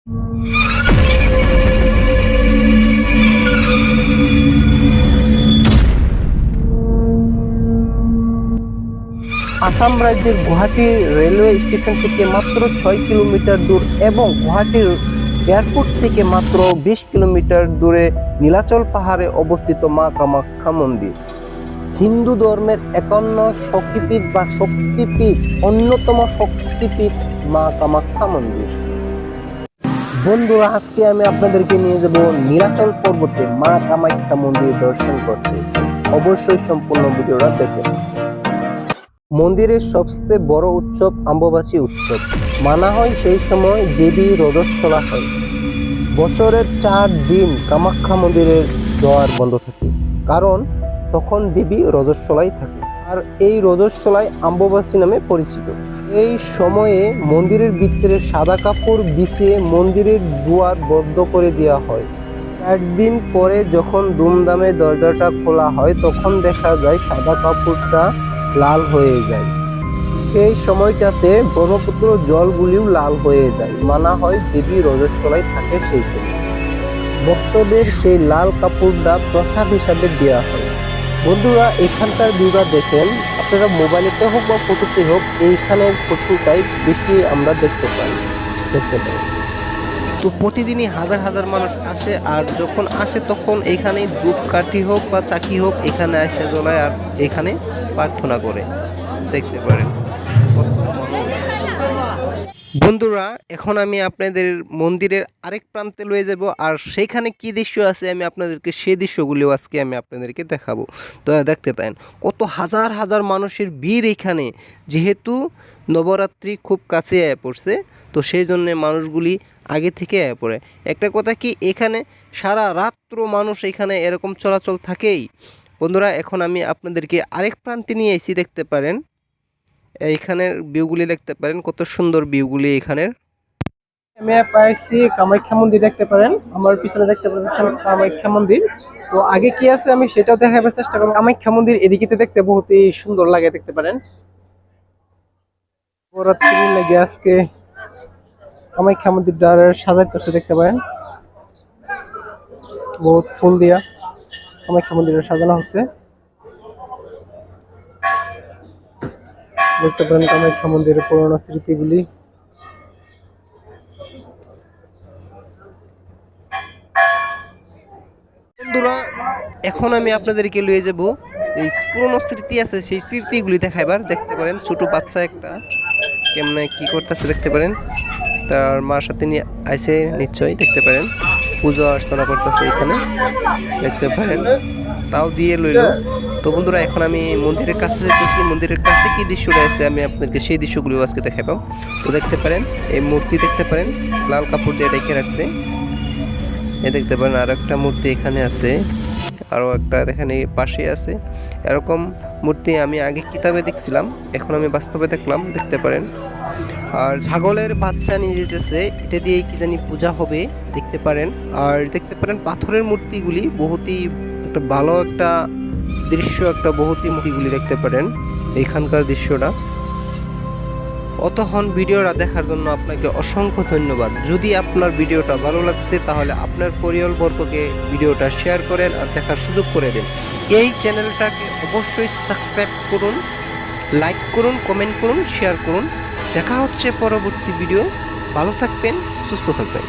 আসাম রাজ্যের Guwahati railway station থেকে মাত্র 6 কিলোমিটার দূর এবং গুয়াহাটির এয়ারপোর্ট থেকে মাত্র 20 কিলোমিটার দূরে নীলাচল পাহাড়ে অবস্থিত মা কামাখ্যা মন্দির। হিন্দু ধর্মের 51 শক্তিপীঠ বা শক্তিপীঠ অন্যতম শক্তিপীঠ মা কামাখ্যা মন্দির। বন্ধুরা, আজকে আমি আপনাদেরকে নিয়ে যাব নীলাচল পর্বতে মা কামাখ্যা মন্দির দর্শন করতে। অবশ্যই সম্পূর্ণ ভিডিওটা দেখেন। মন্দিরের সবচেয়ে বড় উৎসব অম্বুবাচী উৎসব মানা হয়। সেই সময় দেবী রজস্বলা হয়। বছরের 4 দিন কামাখ্যা মন্দিরের দ্বার বন্ধ থাকে, কারণ তখন দেবী রজস্বলাই থাকে। আর এই রজস্বলাই অম্বুবাচী নামে পরিচিত। এই সময়ে মন্দিরের ভিতরে সাদা কাপড় বিছিয়ে মন্দিরের দুয়ার বন্ধ করে দেওয়া হয়। 4 দিন পরে যখন ধুমধামে দরজাটা খোলা হয়, তখন দেখা যায় সাদা কাপড়টা লাল হয়ে যায়। সেই সময়টাতে ব্রহ্মপুত্র জলগুলিও লাল হয়ে যায়। মানা হয় দেবী রজস্বলায় থাকে। সেই সময় ভক্তদের সেই লাল কাপড়টা প্রসাদ হিসাবে দেওয়া হয়। বন্ধুরা, এখানকার ভিউটা দেখেন। আপনারা মোবাইলেতে হোক বা ফটোতে হোক, এইখানের ফটোটাই বেশি আমরা দেখতে পাই। তো প্রতিদিনই হাজার হাজার মানুষ আসে, আর যখন আসে তখন এখানে ধূপকাঠি হোক বা চাকি হোক এখানে এসে জ্বলায় আর এখানে প্রার্থনা করে। দেখতে পারেন কত মানুষ। বন্ধুরা, এখন আমি আপনাদের মন্দিরের আরেক প্রান্তে লয়ে যাব, আর সেইখানে কি দৃশ্য আছে আমি আপনাদেরকে সেই দৃশ্যগুলিও আজকে আমি আপনাদেরকে দেখাবো। তো দেখতে পারেন কত হাজার হাজার মানুষের ভিড় এখানে। যেহেতু নবরাত্রি খুব কাছে পড়ছে, তো সেই জন্যে মানুষগুলি আগে থেকে পড়ে। একটা কথা কি, এখানে সারা রাত্র মানুষ এখানে এরকম চলাচল থাকেই। বন্ধুরা, এখন আমি আপনাদেরকে আরেক প্রান্তে নিয়ে এসেছি। দেখতে পারেন এইখানের ভিউগুলি, দেখতে পারেন কত সুন্দর ভিউগুলি এখানের। আমি পাইছি কামাখ্যা মন্দির, দেখতে পারেন আমার পিছনে দেখতে পাচ্ছেন কামাখ্যা মন্দির। তো আগে কি আছে আমি সেটাও দেখাবার চেষ্টা করব। কামাখ্যা মন্দির এদিকে দেখতে বহুতই সুন্দর লাগে। দেখতে পারেন নবরাত্রি লাগে আজকে কামাখ্যা মন্দিরটা সাজাইতেছে। দেখতে পারেন বহুত ফুল দিয়া কামাখ্যা মন্দিরটা সাজানো হচ্ছে। দেখতে পারেন কামাখ্যা মন্দিরের পুরোনো স্মৃতিগুলি। বন্ধুরা, এখন আমি আপনাদেরকে লয়ে যাব এই পুরোনো স্মৃতি আছে সেই স্মৃতিগুলি দেখাইবার। দেখতে পারেন ছোট বাচ্চা একটা কেমনে কি করতেছে। দেখতে পারেন তার মার সাথে নিয়ে আইসে নিশ্চয়ই। দেখতে পারেন পুজো অর্চনা করতেছে এখানে। দেখতে পারেন তাও দিয়ে লইল। তো বন্ধুরা, এখন আমি মন্দিরের কাছে যেতেছি। মন্দিরের কাছে কি দৃশ্য রয়েছে আমি আপনাদেরকে সেই দৃশ্যগুলিও আজকে দেখাইবাম। তো দেখতে পারেন এই মূর্তি, দেখতে পারেন লাল কাপড় দিয়ে ঢেকে রাখছে। এই দেখতে পারেন আর একটা মূর্তি এখানে আছে, আরও একটা এখানে পাশে আছে। এরকম মূর্তি আমি আগে কিতাবে দেখছিলাম, এখন আমি বাস্তবে দেখলাম। দেখতে পারেন আর ছাগলের বাচ্চা নিয়ে যেতেছে, এটা দিয়ে কি জানি পূজা হবে। দেখতে পারেন আর দেখতে পারেন পাথরের মূর্তিগুলি বহুতই একটা ভালো একটা দৃশ্য, একটা বহুতই মূর্তিগুলি দেখতে পারেন এইখানকার দৃশ্যটা। অতক্ষণ ভিডিওটা দেখার জন্য আপনাকে অসংখ্য ধন্যবাদ। যদি আপনার ভিডিওটা ভালো লাগছে তাহলে আপনার পরিবারবর্গকে ভিডিওটা শেয়ার করেন আর দেখার সুযোগ করে দেন। এই চ্যানেলটাকে অবশ্যই সাবস্ক্রাইব করুন, লাইক করুন, কমেন্ট করুন, শেয়ার করুন। দেখা হচ্ছে পরবর্তী ভিডিও। ভালো থাকবেন, সুস্থ থাকবেন।